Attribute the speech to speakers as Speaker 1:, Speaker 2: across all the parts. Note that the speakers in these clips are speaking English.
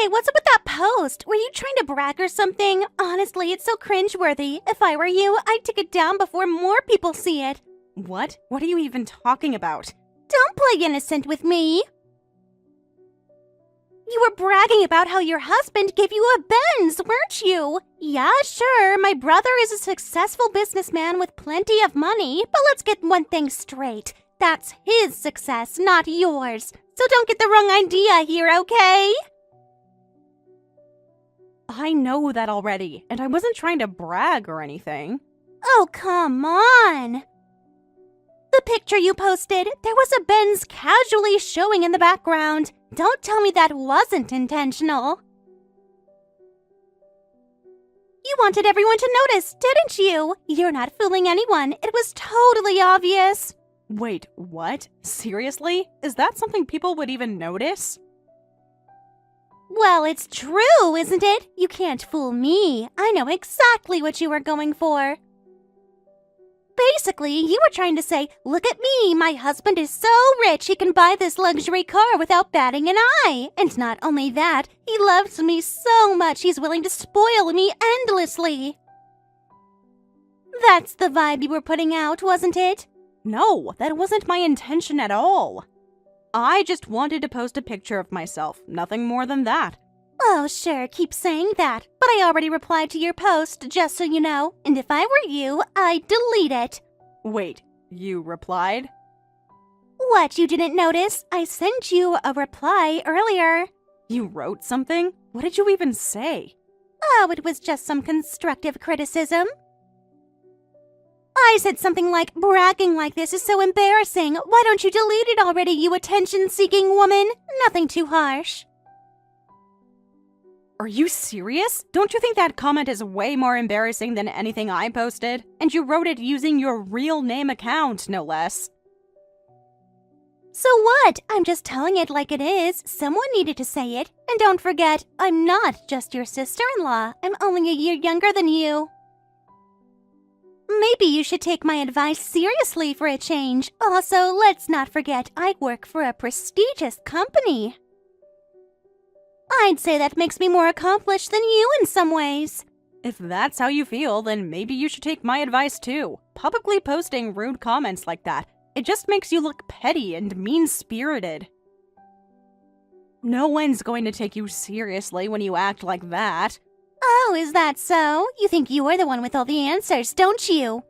Speaker 1: what's up with that post? Were you trying to brag or something? Honestly, it's so cringeworthy. If I were you, I'd take it down before more people see it.
Speaker 2: What? What are you even talking about?
Speaker 1: Don't play innocent with me. You were bragging about how your husband gave you a Benz, weren't you? Yeah, sure, my brother is a successful businessman with plenty of money, but let's get one thing straight. That's his success, not yours. So don't get the wrong idea here, okay?
Speaker 2: I know that already, and I wasn't trying to brag or anything.
Speaker 1: Oh, come on. The picture you posted, there was a Benz casually showing in the background. Don't tell me that wasn't intentional. You wanted everyone to notice, didn't you? You're not fooling anyone. It was totally obvious.
Speaker 2: Wait, what? Seriously? Is that something people would even notice?
Speaker 1: Well, it's true, isn't it? You can't fool me. I know exactly what you were going for. Basically, you were trying to say, look at me, my husband is so rich he can buy this luxury car without batting an eye. And not only that, he loves me so much he's willing to spoil me endlessly. That's the vibe you were putting out, wasn't it?
Speaker 2: No, that wasn't my intention at all. I just wanted to post a picture of myself, nothing more than that.
Speaker 1: Oh, sure, keep saying that, but I already replied to your post, just so you know, and if I were you, I'd delete it.
Speaker 2: Wait, you replied?
Speaker 1: What, you didn't notice? I sent you a reply earlier.
Speaker 2: You wrote something? What did you even say?
Speaker 1: Oh, it was just some constructive criticism. I said something like, bragging like this is so embarrassing. Why don't you delete it already, you attention-seeking woman? Nothing too harsh.
Speaker 2: Are you serious? Don't you think that comment is way more embarrassing than anything I posted? And you wrote it using your real name account, no less.
Speaker 1: So what? I'm just telling it like it is. Someone needed to say it. And don't forget, I'm not just your sister-in-law. I'm only a year younger than you. Maybe you should take my advice seriously for a change. Also, let's not forget I work for a prestigious company. I'd say that makes me more accomplished than you in some ways.
Speaker 2: If that's how you feel, then maybe you should take my advice too. Publicly posting rude comments like that, it just makes you look petty and mean-spirited. No one's going to take you seriously when you act like that.
Speaker 1: Oh, is that so? You think you're the one with all the answers, don't you?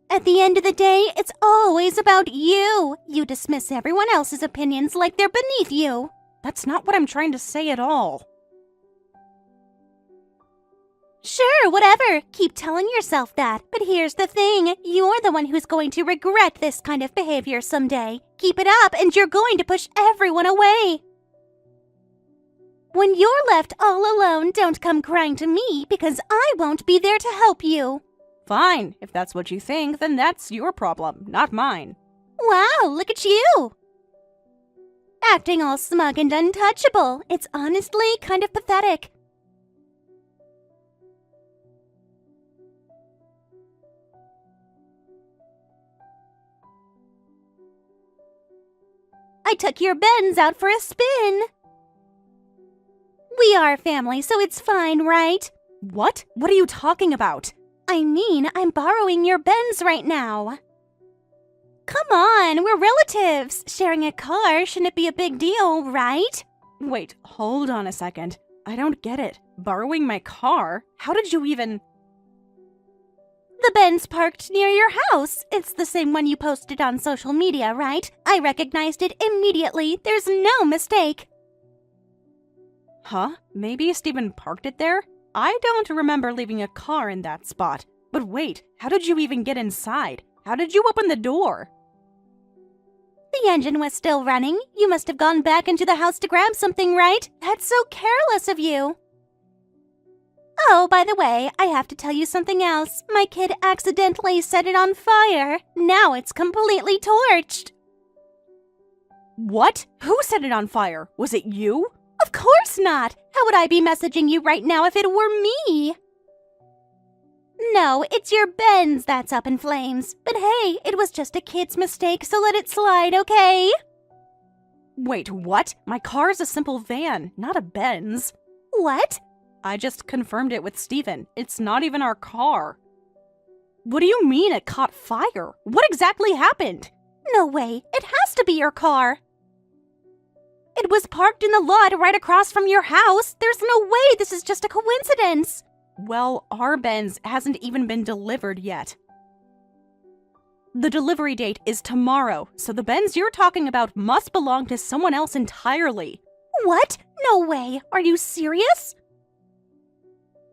Speaker 1: At the end of the day, it's always about you. You dismiss everyone else's opinions like they're beneath you.
Speaker 2: That's not what I'm trying to say at all.
Speaker 1: Sure, whatever. Keep telling yourself that. But here's the thing. You're the one who's going to regret this kind of behavior someday. Keep it up and you're going to push everyone away. When you're left all alone, don't come crying to me because I won't be there to help you.
Speaker 2: Fine. If that's what you think, then that's your problem, not mine.
Speaker 1: Wow, look at you. Acting all smug and untouchable. It's honestly kind of pathetic. I took your Benz out for a spin. We are family, so it's fine, right?
Speaker 2: What? What are you talking about?
Speaker 1: I mean, I'm borrowing your Benz right now. Come on, we're relatives. Sharing a car shouldn't be a big deal, right?
Speaker 2: Wait, hold on a second. I don't get it. Borrowing my car? How did you even...
Speaker 1: The Benz parked near your house. It's the same one you posted on social media, right? I recognized it immediately. There's no mistake.
Speaker 2: Huh? Maybe Steven parked it there? I don't remember leaving a car in that spot. But wait, how did you even get inside? How did you open the door?
Speaker 1: The engine was still running. You must have gone back into the house to grab something, right? That's so careless of you. Oh, by the way, I have to tell you something else. My kid accidentally set it on fire. Now it's completely torched.
Speaker 2: What? Who set it on fire? Was it you?
Speaker 1: Of course not. How would I be messaging you right now if it were me? No, it's your Benz that's up in flames. But hey, it was just a kid's mistake, so let it slide, okay?
Speaker 2: Wait, what? My car is a simple van, not a Benz.
Speaker 1: What?
Speaker 2: I just confirmed it with Steven. It's not even our car. What do you mean it caught fire? What exactly happened?
Speaker 1: No way. It has to be your car. It was parked in the lot right across from your house. There's no way this is just a coincidence.
Speaker 2: Well, our Benz hasn't even been delivered yet. The delivery date is tomorrow, so the Benz you're talking about must belong to someone else entirely.
Speaker 1: What? No way. Are you serious?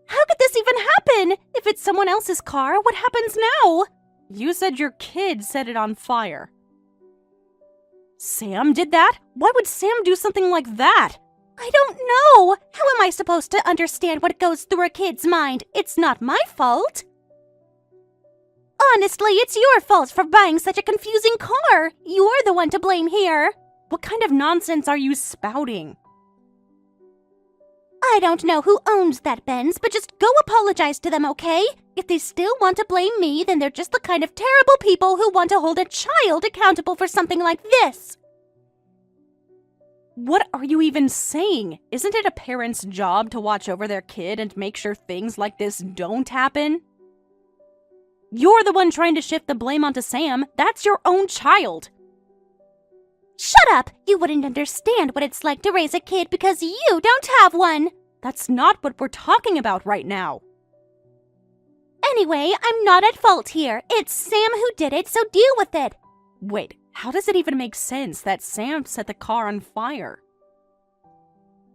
Speaker 1: How could this even happen? If it's someone else's car, what happens now?
Speaker 2: You said your kid set it on fire. Sam did that? Why would Sam do something like that?
Speaker 1: I don't know. How am I supposed to understand what goes through a kid's mind? It's not my fault. Honestly, it's your fault for buying such a confusing car. You're the one to blame here.
Speaker 2: What kind of nonsense are you spouting?
Speaker 1: I don't know who owns that Benz, but just go apologize to them, okay? If they still want to blame me, then they're just the kind of terrible people who want to hold a child accountable for something like this.
Speaker 2: What are you even saying? Isn't it a parent's job to watch over their kid and make sure things like this don't happen? You're the one trying to shift the blame onto Sam. That's your own child.
Speaker 1: Shut up! You wouldn't understand what it's like to raise a kid because you don't have one.
Speaker 2: That's not what we're talking about right now.
Speaker 1: Anyway, I'm not at fault here. It's Sam who did it, so deal with it.
Speaker 2: Wait, how does it even make sense that Sam set the car on fire?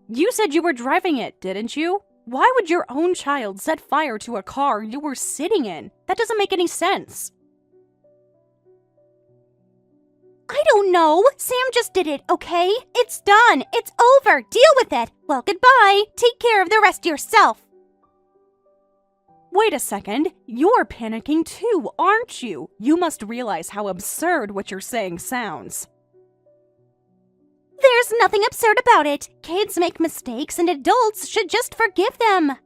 Speaker 2: You said you were driving it, didn't you? Why would your own child set fire to a car you were sitting in? That doesn't make any sense.
Speaker 1: I don't know. Sam just did it, okay? It's done. It's over. Deal with it. Well, goodbye. Take care of the rest yourself.
Speaker 2: Wait a second. You're panicking too, aren't you? You must realize how absurd what you're saying sounds.
Speaker 1: There's nothing absurd about it. Kids make mistakes and adults should just forgive them.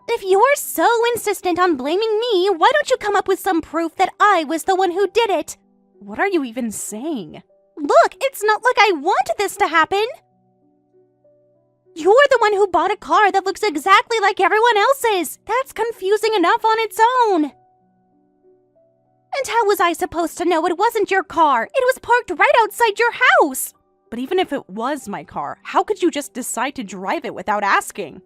Speaker 1: If you're so insistent on blaming me, why don't you come up with some proof that I was the one who did it?
Speaker 2: What are you even saying?
Speaker 1: Look, it's not like I wanted this to happen. You're the one who bought a car that looks exactly like everyone else's. That's confusing enough on its own. And how was I supposed to know it wasn't your car? It was parked right outside your house.
Speaker 2: But even if it was my car, how could you just decide to drive it without asking?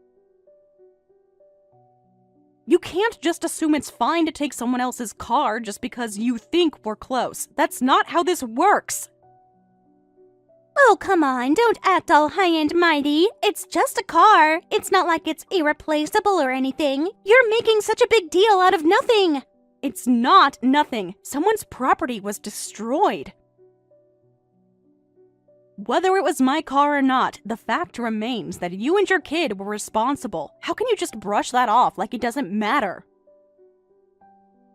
Speaker 2: You can't just assume it's fine to take someone else's car just because you think we're close. That's not how this works.
Speaker 1: Oh, come on, don't act all high and mighty. It's just a car. It's not like it's irreplaceable or anything. You're making such a big deal out of nothing.
Speaker 2: It's not nothing. Someone's property was destroyed. Whether it was my car or not, the fact remains that you and your kid were responsible. How can you just brush that off like it doesn't matter?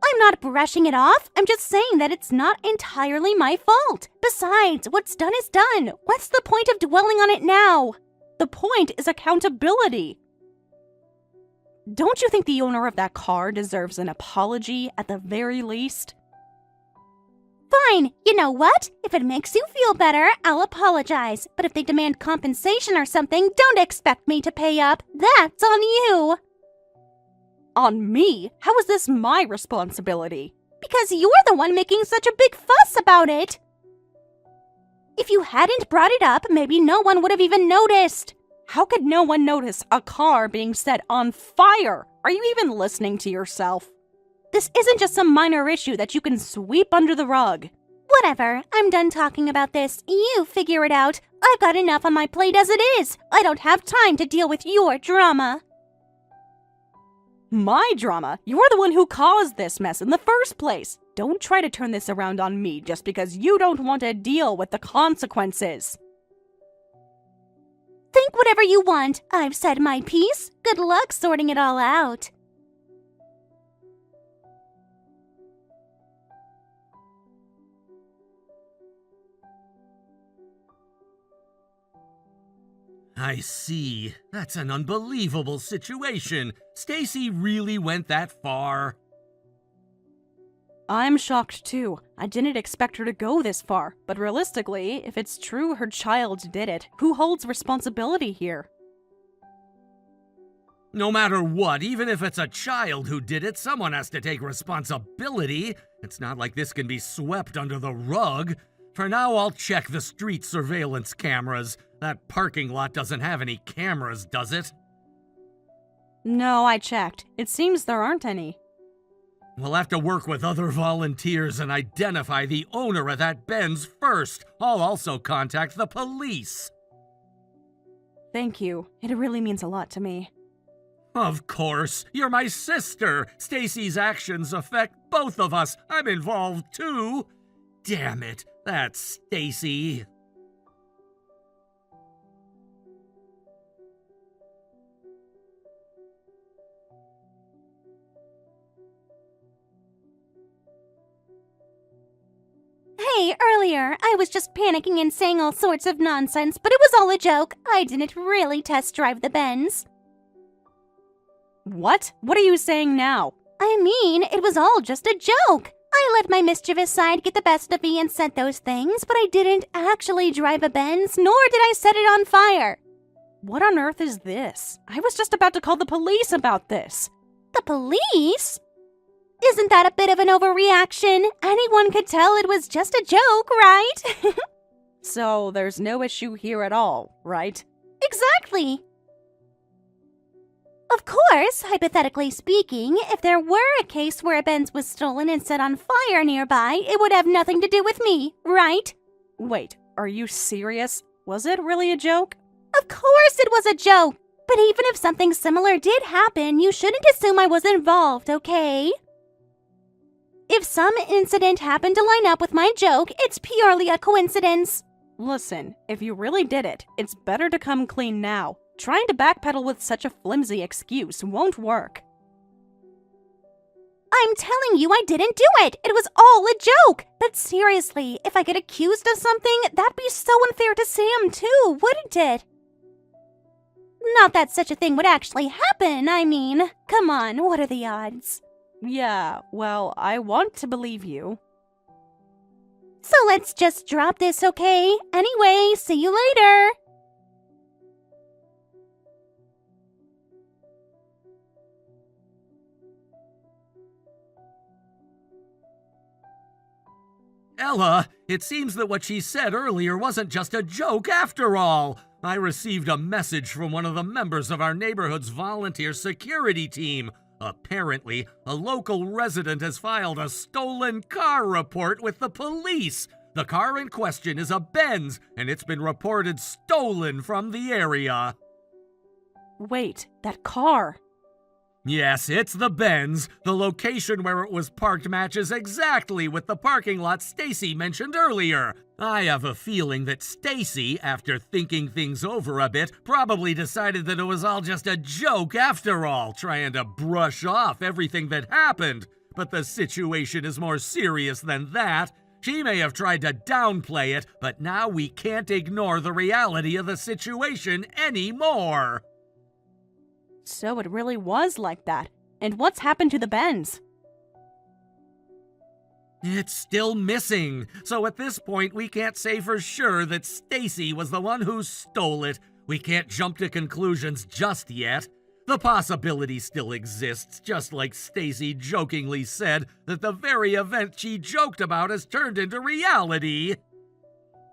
Speaker 1: I'm not brushing it off. I'm just saying that it's not entirely my fault. Besides, what's done is done. What's the point of dwelling on it now?
Speaker 2: The point is accountability. Don't you think the owner of that car deserves an apology at the very least?
Speaker 1: Fine, you know what? If it makes you feel better, I'll apologize. But if they demand compensation or something, don't expect me to pay up. That's on you.
Speaker 2: On me? How is this my responsibility?
Speaker 1: Because you're the one making such a big fuss about it. If you hadn't brought it up, maybe no one would have even noticed.
Speaker 2: How could no one notice a car being set on fire? Are you even listening to yourself? This isn't just some minor issue that you can sweep under the rug.
Speaker 1: Whatever, I'm done talking about this. You figure it out. I've got enough on my plate as it is. I don't have time to deal with your drama.
Speaker 2: My drama? You're the one who caused this mess in the first place. Don't try to turn this around on me just because you don't want to deal with the consequences.
Speaker 1: Think whatever you want. I've said my piece. Good luck sorting it all out.
Speaker 3: I see. That's an unbelievable situation. Stacy really went that far.
Speaker 2: I'm shocked too. I didn't expect her to go this far, but realistically, if it's true her child did it, who holds responsibility here?
Speaker 3: No matter what, even if it's a child who did it, someone has to take responsibility. It's not like this can be swept under the rug. For now, I'll check the street surveillance cameras. That parking lot doesn't have any cameras, does it?
Speaker 2: No, I checked. It seems there aren't any.
Speaker 3: We'll have to work with other volunteers and identify the owner of that Benz first. I'll also contact the police.
Speaker 2: Thank you. It really means a lot to me.
Speaker 3: Of course. You're my sister. Stacy's actions affect both of us. I'm involved too. Damn it. That's Stacy.
Speaker 1: Hey, earlier, I was just panicking and saying all sorts of nonsense, but it was all a joke. I didn't really test drive the Benz.
Speaker 2: What? What are you saying now?
Speaker 1: I mean, it was all just a joke. I let my mischievous side get the best of me and said those things, but I didn't actually drive a Benz, nor did I set it on fire.
Speaker 2: What on earth is this? I was just about to call the police about this.
Speaker 1: The police? Isn't that a bit of an overreaction? Anyone could tell it was just a joke, right?
Speaker 2: So there's no issue here at all, right?
Speaker 1: Exactly. Of course, hypothetically speaking, if there were a case where a Benz was stolen and set on fire nearby, it would have nothing to do with me, right?
Speaker 2: Wait, are you serious? Was it really a joke?
Speaker 1: Of course it was a joke! But even if something similar did happen, you shouldn't assume I was involved, okay? If some incident happened to line up with my joke, it's purely a coincidence.
Speaker 2: Listen, if you really did it, it's better to come clean now. Trying to backpedal with such a flimsy excuse won't work.
Speaker 1: I'm telling you I didn't do it! It was all a joke! But seriously, if I get accused of something, that'd be so unfair to Sam too, wouldn't it? Not that such a thing would actually happen, I mean. Come on, what are the odds?
Speaker 2: Yeah, well, I want to believe you.
Speaker 1: So let's just drop this, okay? Anyway, see you later!
Speaker 3: Ella, it seems that what she said earlier wasn't just a joke after all. I received a message from one of the members of our neighborhood's volunteer security team. Apparently, a local resident has filed a stolen car report with the police. The car in question is a Benz, and it's been reported stolen from the area.
Speaker 2: Wait, that car.
Speaker 3: Yes, it's the Benz. The location where it was parked matches exactly with the parking lot Stacy mentioned earlier. I have a feeling that Stacy, after thinking things over a bit, probably decided that it was all just a joke after all, trying to brush off everything that happened. But the situation is more serious than that. She may have tried to downplay it, but now we can't ignore the reality of the situation anymore.
Speaker 2: So it really was like that. And what's happened to the Benz?
Speaker 3: It's still missing, so at this point we can't say for sure that Stacy was the one who stole it. We can't jump to conclusions just yet. The possibility still exists, just like Stacy jokingly said that the very event she joked about has turned into reality.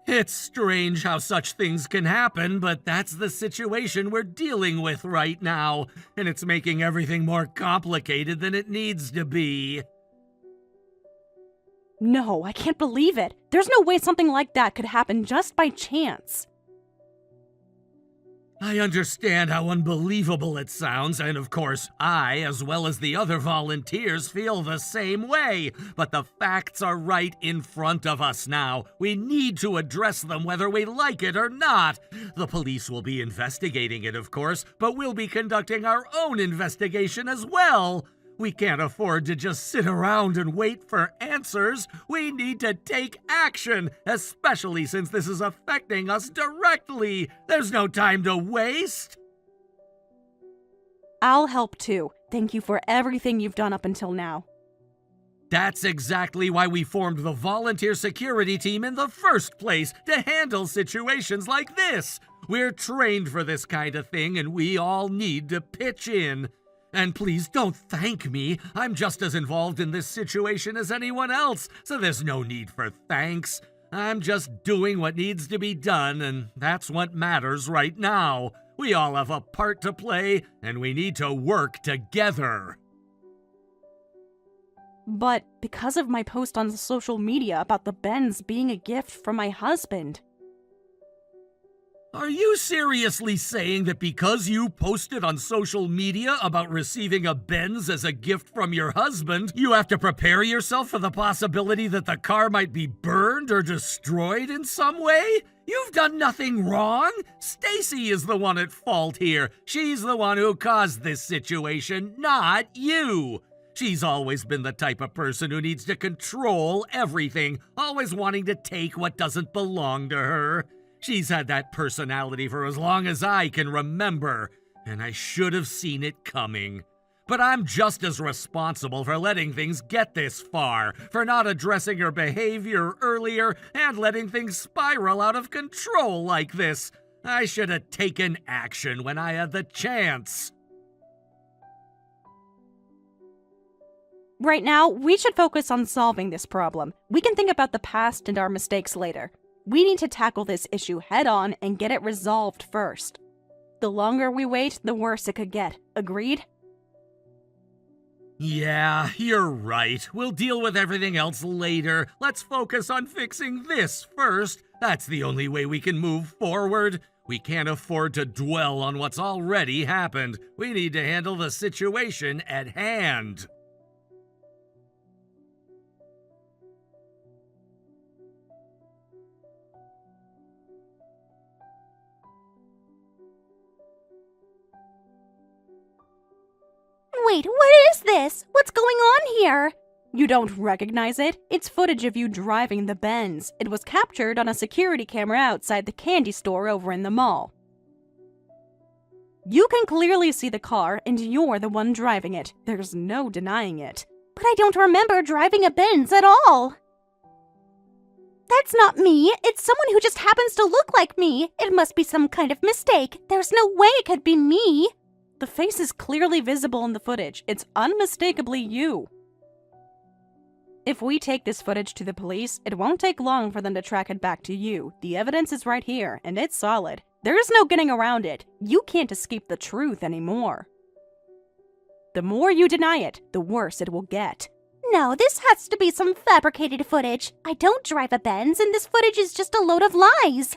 Speaker 3: It's strange how such things can happen, but that's the situation we're dealing with right now, and it's making everything more complicated than it needs to be.
Speaker 2: No, I can't believe it. There's no way something like that could happen just by chance.
Speaker 3: I understand how unbelievable it sounds, and of course, I, as well as the other volunteers, feel the same way. But the facts are right in front of us now. We need to address them whether we like it or not. The police will be investigating it, of course, but we'll be conducting our own investigation as well. We can't afford to just sit around and wait for answers. We need to take action, especially since this is affecting us directly. There's no time to waste.
Speaker 2: I'll help too. Thank you for everything you've done up until now.
Speaker 3: That's exactly why we formed the volunteer security team in the first place, to handle situations like this. We're trained for this kind of thing, and we all need to pitch in. And please don't thank me. I'm just as involved in this situation as anyone else, so there's no need for thanks. I'm just doing what needs to be done, and that's what matters right now. We all have a part to play, and we need to work together.
Speaker 2: But because of my post on social media about the Benz being a gift from my husband.
Speaker 3: Are you seriously saying that because you posted on social media about receiving a Benz as a gift from your husband, you have to prepare yourself for the possibility that the car might be burned or destroyed in some way? You've done nothing wrong. Stacy is the one at fault here. She's the one who caused this situation, not you. She's always been the type of person who needs to control everything, always wanting to take what doesn't belong to her. She's had that personality for as long as I can remember, and I should have seen it coming. But I'm just as responsible for letting things get this far, for not addressing her behavior earlier and letting things spiral out of control like this. I should have taken action when I had the chance.
Speaker 2: Right now, we should focus on solving this problem. We can think about the past and our mistakes later. We need to tackle this issue head on and get it resolved first. The longer we wait, the worse it could get. Agreed?
Speaker 3: Yeah, you're right. We'll deal with everything else later. Let's focus on fixing this first. That's the only way we can move forward. We can't afford to dwell on what's already happened. We need to handle the situation at hand.
Speaker 1: Wait, what is this? What's going on here?
Speaker 2: You don't recognize it? It's footage of you driving the Benz. It was captured on a security camera outside the candy store over in the mall. You can clearly see the car, and you're the one driving it. There's no denying it.
Speaker 1: But I don't remember driving a Benz at all. That's not me. It's someone who just happens to look like me. It must be some kind of mistake. There's no way it could be me.
Speaker 2: The face is clearly visible in the footage. It's unmistakably you. If we take this footage to the police, it won't take long for them to track it back to you. The evidence is right here, and it's solid. There is no getting around it. You can't escape the truth anymore. The more you deny it, the worse it will get.
Speaker 1: No, this has to be some fabricated footage. I don't drive a Benz, and this footage is just a load of lies.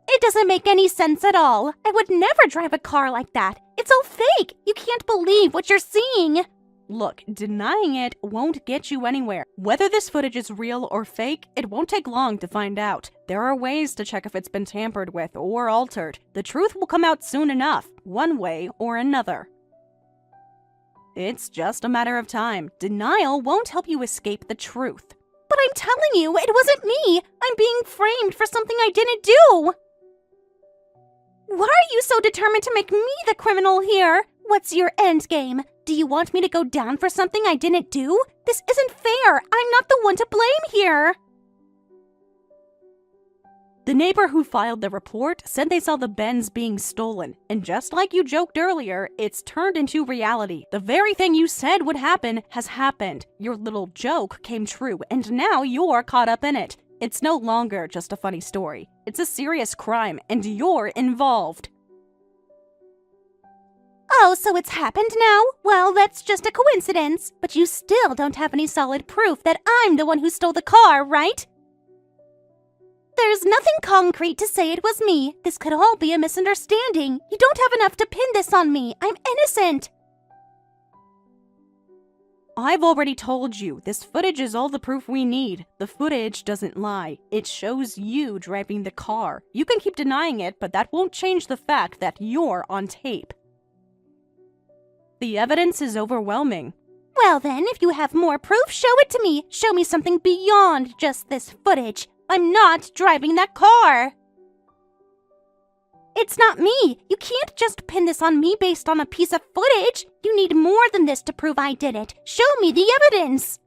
Speaker 1: It doesn't make any sense at all. I would never drive a car like that. It's all fake. You can't believe what you're seeing.
Speaker 2: Look, denying it won't get you anywhere. Whether this footage is real or fake, it won't take long to find out. There are ways to check if it's been tampered with or altered. The truth will come out soon enough, one way or another. It's just a matter of time. Denial won't help you escape the truth.
Speaker 1: But I'm telling you, it wasn't me. I'm being framed for something I didn't do. Why are you so determined to make me the criminal here? What's your end game? Do you want me to go down for something I didn't do? This isn't fair. I'm not the one to blame here.
Speaker 2: The neighbor who filed the report said they saw the Benz being stolen, and just like you joked earlier, it's turned into reality. The very thing you said would happen has happened. Your little joke came true, and now you're caught up in it. It's no longer just a funny story. It's a serious crime, and you're involved.
Speaker 1: Oh, so it's happened now? Well, that's just a coincidence. But you still don't have any solid proof that I'm the one who stole the car, right? There's nothing concrete to say it was me. This could all be a misunderstanding. You don't have enough to pin this on me. I'm innocent.
Speaker 2: I've already told you, this footage is all the proof we need. The footage doesn't lie. It shows you driving the car. You can keep denying it, but that won't change the fact that you're on tape. The evidence is overwhelming.
Speaker 1: Well then, if you have more proof, show it to me. Show me something beyond just this footage. I'm not driving that car. It's not me. You can't just pin this on me based on a piece of footage. You need more than this to prove I did it. Show me the evidence.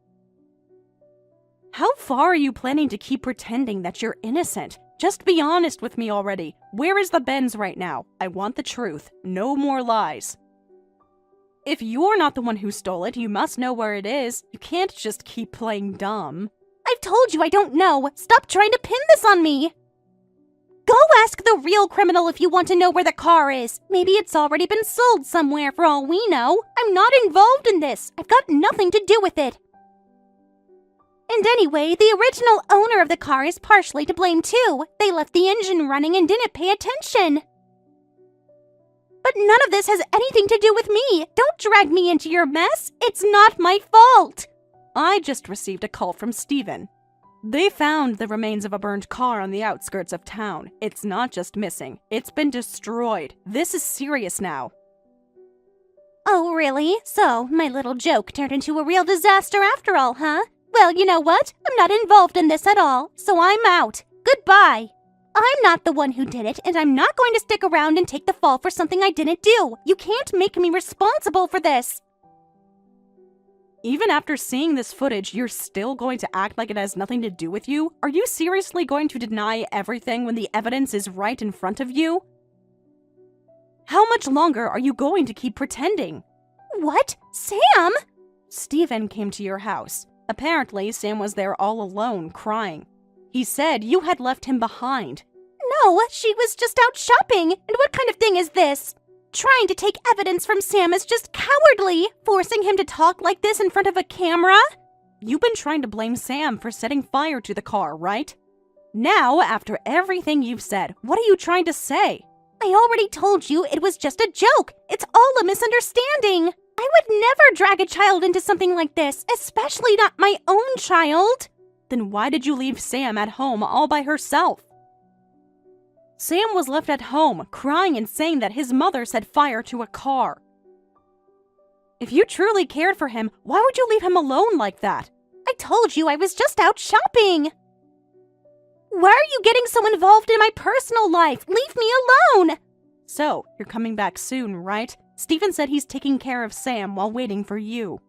Speaker 2: How far are you planning to keep pretending that you're innocent? Just be honest with me already. Where is the Benz right now? I want the truth. No more lies. If you're not the one who stole it, you must know where it is. You can't just keep playing dumb.
Speaker 1: I've told you I don't know. Stop trying to pin this on me. Go ask the real criminal if you want to know where the car is. Maybe it's already been sold somewhere for all we know. I'm not involved in this. I've got nothing to do with it. And anyway, the original owner of the car is partially to blame too. They left the engine running and didn't pay attention. But none of this has anything to do with me. Don't drag me into your mess. It's not my fault.
Speaker 2: I just received a call from Steven. They found the remains of a burned car on the outskirts of town. It's not just missing. It's been destroyed. This is serious now.
Speaker 1: Oh, really? So, my little joke turned into a real disaster after all, huh? Well, you know what? I'm not involved in this at all, so I'm out. Goodbye. I'm not the one who did it, and I'm not going to stick around and take the fall for something I didn't do. You can't make me responsible for this.
Speaker 2: Even after seeing this footage, you're still going to act like it has nothing to do with you? Are you seriously going to deny everything when the evidence is right in front of you? How much longer are you going to keep pretending?
Speaker 1: What? Sam?
Speaker 2: Steven came to your house. Apparently, Sam was there all alone, crying. He said you had left him behind.
Speaker 1: No, she was just out shopping. And what kind of thing is this? Trying to take evidence from Sam is just cowardly. Forcing him to talk like this in front of a camera?
Speaker 2: You've been trying to blame Sam for setting fire to the car, right? Now, after everything you've said, what are you trying to say?
Speaker 1: I already told you it was just a joke. It's all a misunderstanding. I would never drag a child into something like this, especially not my own child.
Speaker 2: Then why did you leave Sam at home all by herself? Sam was left at home, crying and saying that his mother set fire to a car. If you truly cared for him, why would you leave him alone like that?
Speaker 1: I told you I was just out shopping. Why are you getting so involved in my personal life? Leave me alone!
Speaker 2: So, you're coming back soon, right? Steven said he's taking care of Sam while waiting for you.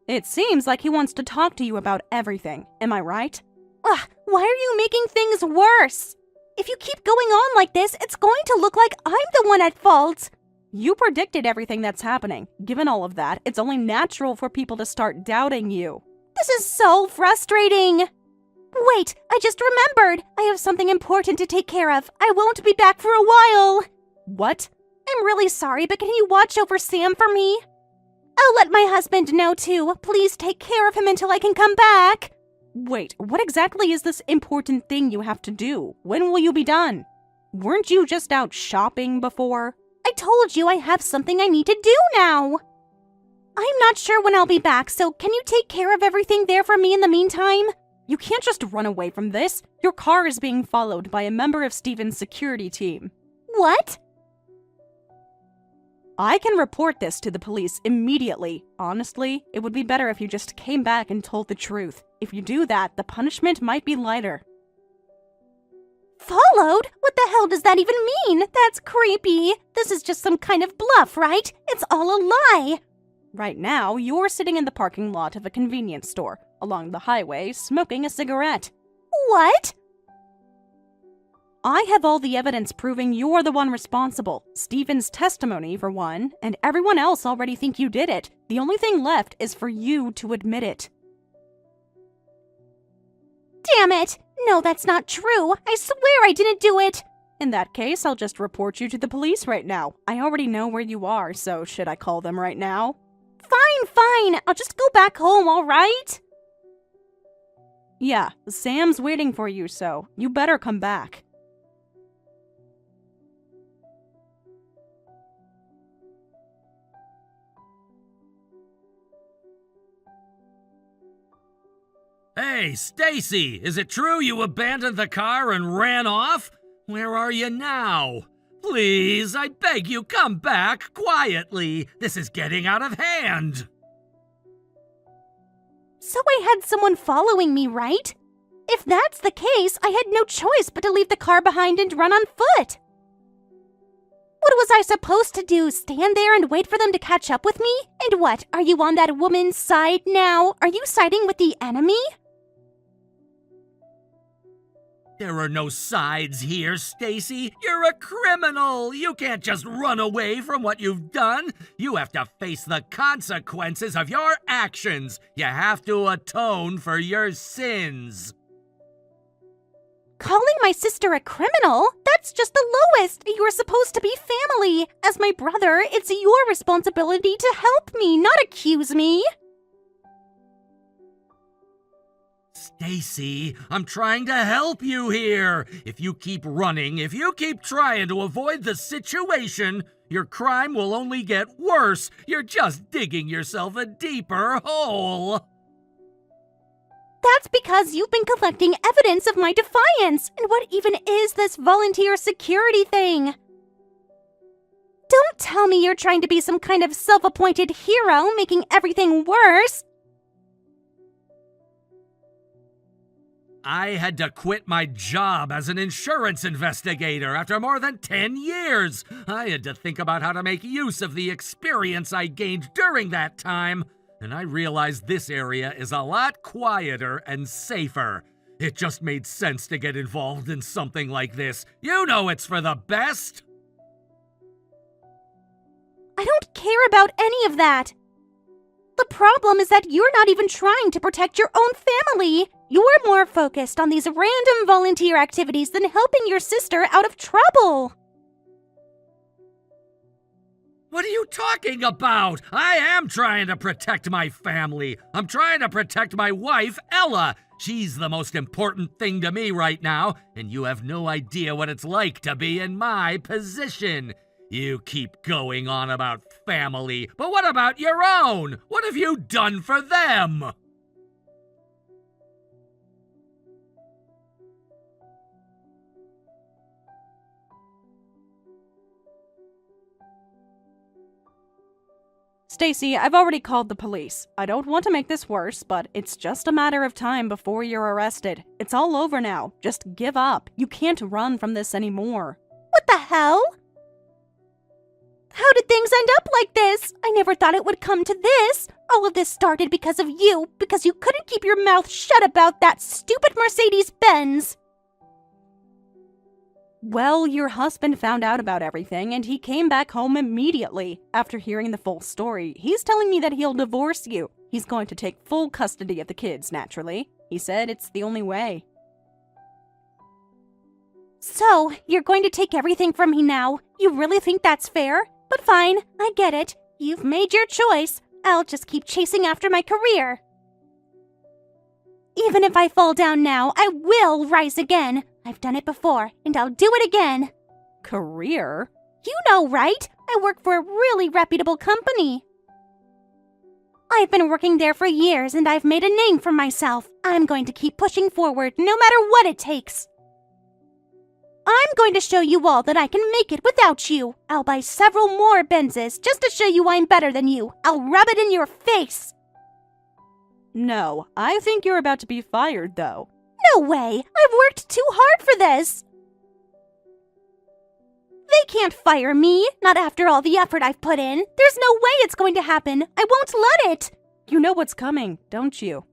Speaker 2: It seems like he wants to talk to you about everything. Am I right?
Speaker 1: Ugh, why are you making things worse? If you keep going on like this, it's going to look like I'm the one at fault.
Speaker 2: You predicted everything that's happening. Given all of that, it's only natural for people to start doubting you.
Speaker 1: This is so frustrating. Wait, I just remembered. I have something important to take care of. I won't be back for a while.
Speaker 2: What?
Speaker 1: I'm really sorry, but can you watch over Sam for me? I'll let my husband know too. Please take care of him until I can come back.
Speaker 2: Wait, what exactly is this important thing you have to do? When will you be done? Weren't you just out shopping before?
Speaker 1: I told you I have something I need to do now. I'm not sure when I'll be back, so can you take care of everything there for me in the meantime?
Speaker 2: You can't just run away from this. Your car is being followed by a member of Steven's security team.
Speaker 1: What?
Speaker 2: I can report this to the police immediately. Honestly, it would be better if you just came back and told the truth. If you do that, the punishment might be lighter.
Speaker 1: Followed? What the hell does that even mean? That's creepy. This is just some kind of bluff, right? It's all a lie.
Speaker 2: Right now, you're sitting in the parking lot of a convenience store, along the highway, smoking a cigarette.
Speaker 1: What?
Speaker 2: I have all the evidence proving you're the one responsible. Steven's testimony, for one, and everyone else already think you did it. The only thing left is for you to admit it.
Speaker 1: Damn it! No, that's not true. I swear I didn't do it.
Speaker 2: In that case, I'll just report you to the police right now. I already know where you are, so should I call them right now?
Speaker 1: Fine. I'll just go back home, all right?
Speaker 2: Yeah, Sam's waiting for you, so you better come back.
Speaker 3: Hey, Stacy, is it true you abandoned the car and ran off? Where are you now? Please, I beg you, come back quietly. This is getting out of hand.
Speaker 1: So I had someone following me, right? If that's the case, I had no choice but to leave the car behind and run on foot. What was I supposed to do? Stand there and wait for them to catch up with me? And what, are you on that woman's side now? Are you siding with the enemy?
Speaker 3: There are no sides here, Stacy. You're a criminal. You can't just run away from what you've done. You have to face the consequences of your actions. You have to atone for your sins.
Speaker 1: Calling my sister a criminal? That's just the lowest. You're supposed to be family. As my brother, it's your responsibility to help me, not accuse me.
Speaker 3: Stacy, I'm trying to help you here. If you keep running, if you keep trying to avoid the situation, your crime will only get worse. You're just digging yourself a deeper hole.
Speaker 1: That's because you've been collecting evidence of my defiance. And what even is this volunteer security thing? Don't tell me you're trying to be some kind of self-appointed hero, making everything worse.
Speaker 3: I had to quit my job as an insurance investigator after more than 10 years. I had to think about how to make use of the experience I gained during that time. And I realized this area is a lot quieter and safer. It just made sense to get involved in something like this. You know it's for the best.
Speaker 1: I don't care about any of that. The problem is that you're not even trying to protect your own family. You're more focused on these random volunteer activities than helping your sister out of trouble.
Speaker 3: What are you talking about? I am trying to protect my family. I'm trying to protect my wife, Ella. She's the most important thing to me right now, and you have no idea what it's like to be in my position. You keep going on about family, but what about your own? What have you done for them?
Speaker 2: Stacy, I've already called the police. I don't want to make this worse, but it's just a matter of time before you're arrested. It's all over now. Just give up. You can't run from this anymore.
Speaker 1: What the hell? How did things end up like this? I never thought it would come to this. All of this started because of you, because you couldn't keep your mouth shut about that stupid Mercedes-Benz.
Speaker 2: Well, your husband found out about everything, and he came back home immediately. After hearing the full story, he's telling me that he'll divorce you. He's going to take full custody of the kids, naturally. He said it's the only way.
Speaker 1: So, you're going to take everything from me now? You really think that's fair? But fine, I get it. You've made your choice. I'll just keep chasing after my career. Even if I fall down now, I will rise again. I've done it before, and I'll do it again.
Speaker 2: Career?
Speaker 1: You know, right? I work for a really reputable company. I've been working there for years, and I've made a name for myself. I'm going to keep pushing forward, no matter what it takes. I'm going to show you all that I can make it without you. I'll buy several more Benzes just to show you I'm better than you. I'll rub it in your face.
Speaker 2: No, I think you're about to be fired, though.
Speaker 1: No way! I've worked too hard for this! They can't fire me, not after all the effort I've put in. There's no way it's going to happen. I won't let it.
Speaker 2: You know what's coming, don't you?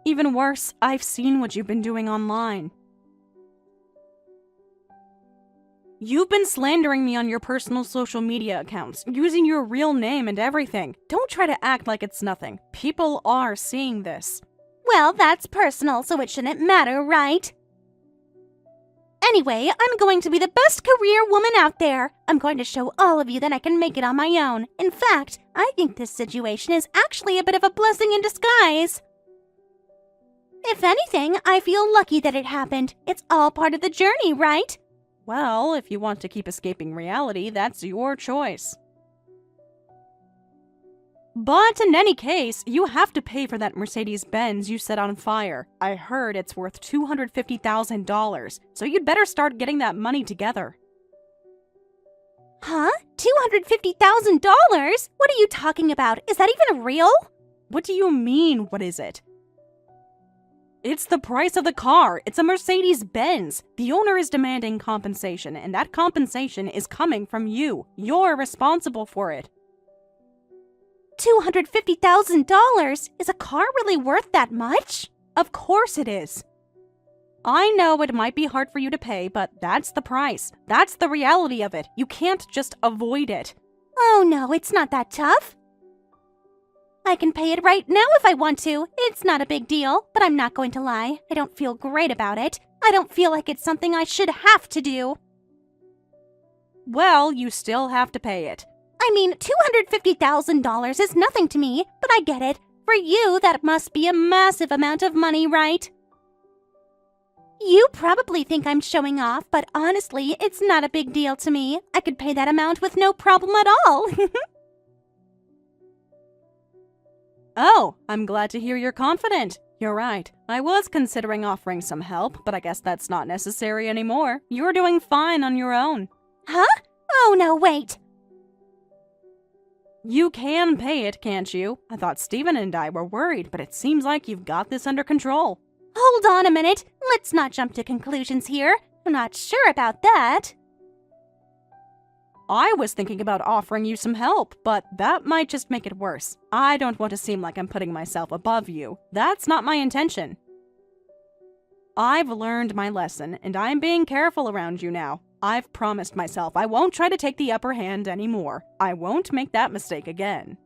Speaker 2: Even worse, I've seen what you've been doing online. You've been slandering me on your personal social media accounts, using your real name and everything. Don't try to act like it's nothing. People are seeing this.
Speaker 1: Well, that's personal, so it shouldn't matter, right? Anyway, I'm going to be the best career woman out there. I'm going to show all of you that I can make it on my own. In fact, I think this situation is actually a bit of a blessing in disguise. If anything, I feel lucky that it happened. It's all part of the journey, right?
Speaker 2: Well, if you want to keep escaping reality, that's your choice. But in any case, you have to pay for that Mercedes-Benz you set on fire. I heard it's worth $250,000, so you'd better start getting that money together.
Speaker 1: Huh? $250,000? What are you talking about? Is that even real?
Speaker 2: What do you mean, what is it? It's the price of the car. It's a Mercedes-Benz. The owner is demanding compensation, and that compensation is coming from you. You're responsible for it.
Speaker 1: $250,000? Is a car really worth that much?
Speaker 2: Of course it is. I know it might be hard for you to pay, but that's the price. That's the reality of it. You can't just avoid it.
Speaker 1: Oh no, it's not that tough. I can pay it right now if I want to. It's not a big deal, but I'm not going to lie. I don't feel great about it. I don't feel like it's something I should have to do.
Speaker 2: Well, you still have to pay it.
Speaker 1: I mean, $250,000 is nothing to me, but I get it. For you, that must be a massive amount of money, right? You probably think I'm showing off, but honestly, it's not a big deal to me. I could pay that amount with no problem at all.
Speaker 2: Oh, I'm glad to hear you're confident. You're right. I was considering offering some help, but I guess that's not necessary anymore. You're doing fine on your own.
Speaker 1: Huh? Oh no, wait.
Speaker 2: You can pay it, can't you? I thought Steven and I were worried, but it seems like you've got this under control.
Speaker 1: Hold on a minute. Let's not jump to conclusions here. I'm not sure about that.
Speaker 2: I was thinking about offering you some help, but that might just make it worse. I don't want to seem like I'm putting myself above you. That's not my intention. I've learned my lesson, and I'm being careful around you now. I've promised myself I won't try to take the upper hand anymore. I won't make that mistake again.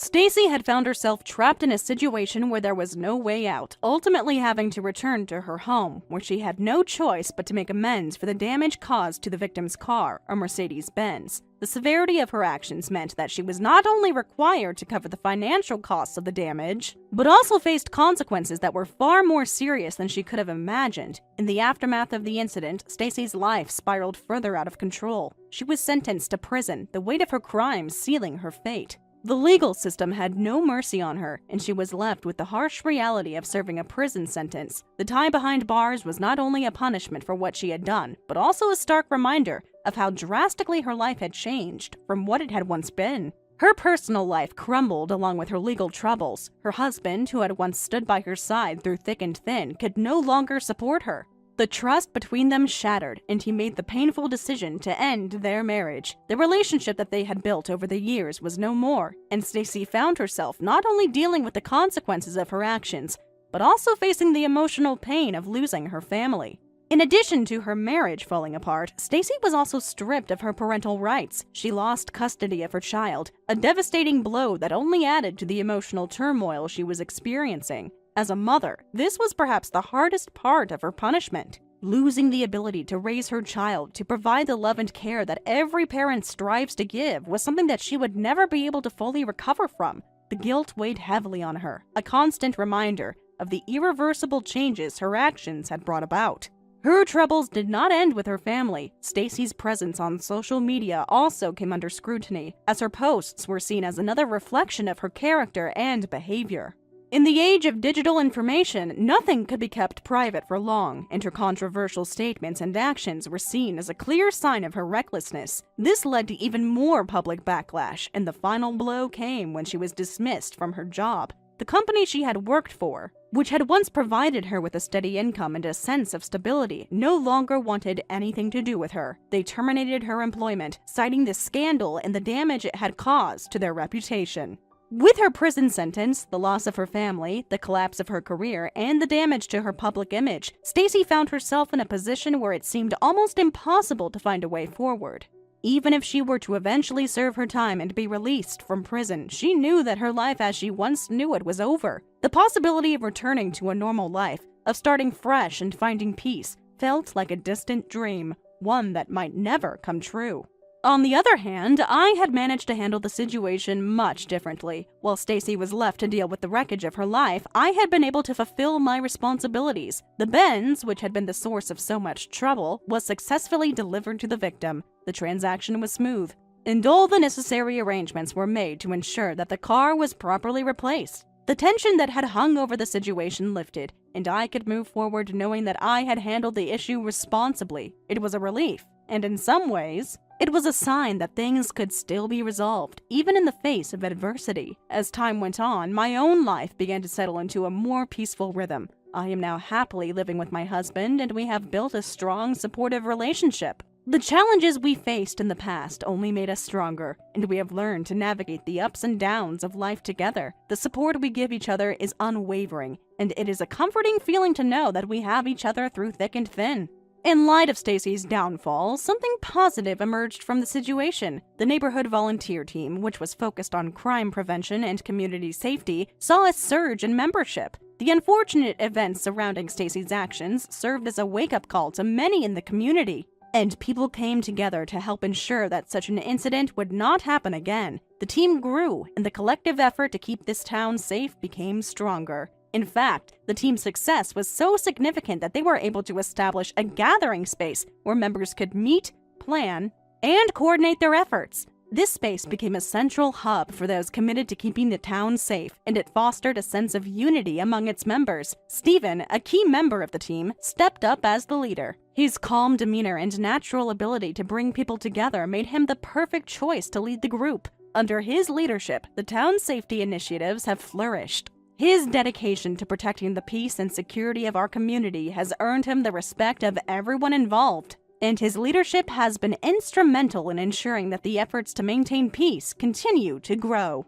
Speaker 2: Stacy had found herself trapped in a situation where there was no way out, ultimately having to return to her home, where she had no choice but to make amends for the damage caused to the victim's car, a Mercedes-Benz. The severity of her actions meant that she was not only required to cover the financial costs of the damage, but also faced consequences that were far more serious than she could have imagined. In the aftermath of the incident, Stacy's life spiraled further out of control. She was sentenced to prison, the weight of her crimes sealing her fate. The legal system had no mercy on her, and she was left with the harsh reality of serving a prison sentence. The time behind bars was not only a punishment for what she had done, but also a stark reminder of how drastically her life had changed from what it had once been. Her personal life crumbled along with her legal troubles. Her husband, who had once stood by her side through thick and thin, could no longer support her. The trust between them shattered, and he made the painful decision to end their marriage. The relationship that they had built over the years was no more, and Stacy found herself not only dealing with the consequences of her actions, but also facing the emotional pain of losing her family. In addition to her marriage falling apart, Stacy was also stripped of her parental rights. She lost custody of her child, a devastating blow that only added to the emotional turmoil she was experiencing. As a mother, this was perhaps the hardest part of her punishment. Losing the ability to raise her child, to provide the love and care that every parent strives to give, was something that she would never be able to fully recover from. The guilt weighed heavily on her, a constant reminder of the irreversible changes her actions had brought about. Her troubles did not end with her family. Stacy's presence on social media also came under scrutiny, as her posts were seen as another reflection of her character and behavior. In the age of digital information, nothing could be kept private for long, and her controversial statements and actions were seen as a clear sign of her recklessness. This led to even more public backlash, and the final blow came when she was dismissed from her job. The company she had worked for, which had once provided her with a steady income and a sense of stability, no longer wanted anything to do with her. They terminated her employment, citing the scandal and the damage it had caused to their reputation. With her prison sentence, the loss of her family, the collapse of her career, and the damage to her public image, Stacy found herself in a position where it seemed almost impossible to find a way forward. Even if she were to eventually serve her time and be released from prison, she knew that her life as she once knew it was over. The possibility of returning to a normal life, of starting fresh and finding peace, felt like a distant dream, one that might never come true. On the other hand, I had managed to handle the situation much differently. While Stacy was left to deal with the wreckage of her life, I had been able to fulfill my responsibilities. The Benz, which had been the source of so much trouble, was successfully delivered to the victim. The transaction was smooth, and all the necessary arrangements were made to ensure that the car was properly replaced. The tension that had hung over the situation lifted, and I could move forward knowing that I had handled the issue responsibly. It was a relief. And in some ways, it was a sign that things could still be resolved, even in the face of adversity. As time went on, my own life began to settle into a more peaceful rhythm. I am now happily living with my husband, and we have built a strong, supportive relationship. The challenges we faced in the past only made us stronger, and we have learned to navigate the ups and downs of life together. The support we give each other is unwavering, and it is a comforting feeling to know that we have each other through thick and thin. In light of Stacy's downfall, something positive emerged from the situation. The neighborhood volunteer team, which was focused on crime prevention and community safety, saw a surge in membership. The unfortunate events surrounding Stacy's actions served as a wake-up call to many in the community, and people came together to help ensure that such an incident would not happen again. The team grew, and the collective effort to keep this town safe became stronger. In fact, the team's success was so significant that they were able to establish a gathering space where members could meet, plan, and coordinate their efforts. This space became a central hub for those committed to keeping the town safe, and it fostered a sense of unity among its members. Stephen, a key member of the team, stepped up as the leader. His calm demeanor and natural ability to bring people together made him the perfect choice to lead the group. Under his leadership, the town's safety initiatives have flourished. His dedication to protecting the peace and security of our community has earned him the respect of everyone involved, and his leadership has been instrumental in ensuring that the efforts to maintain peace continue to grow.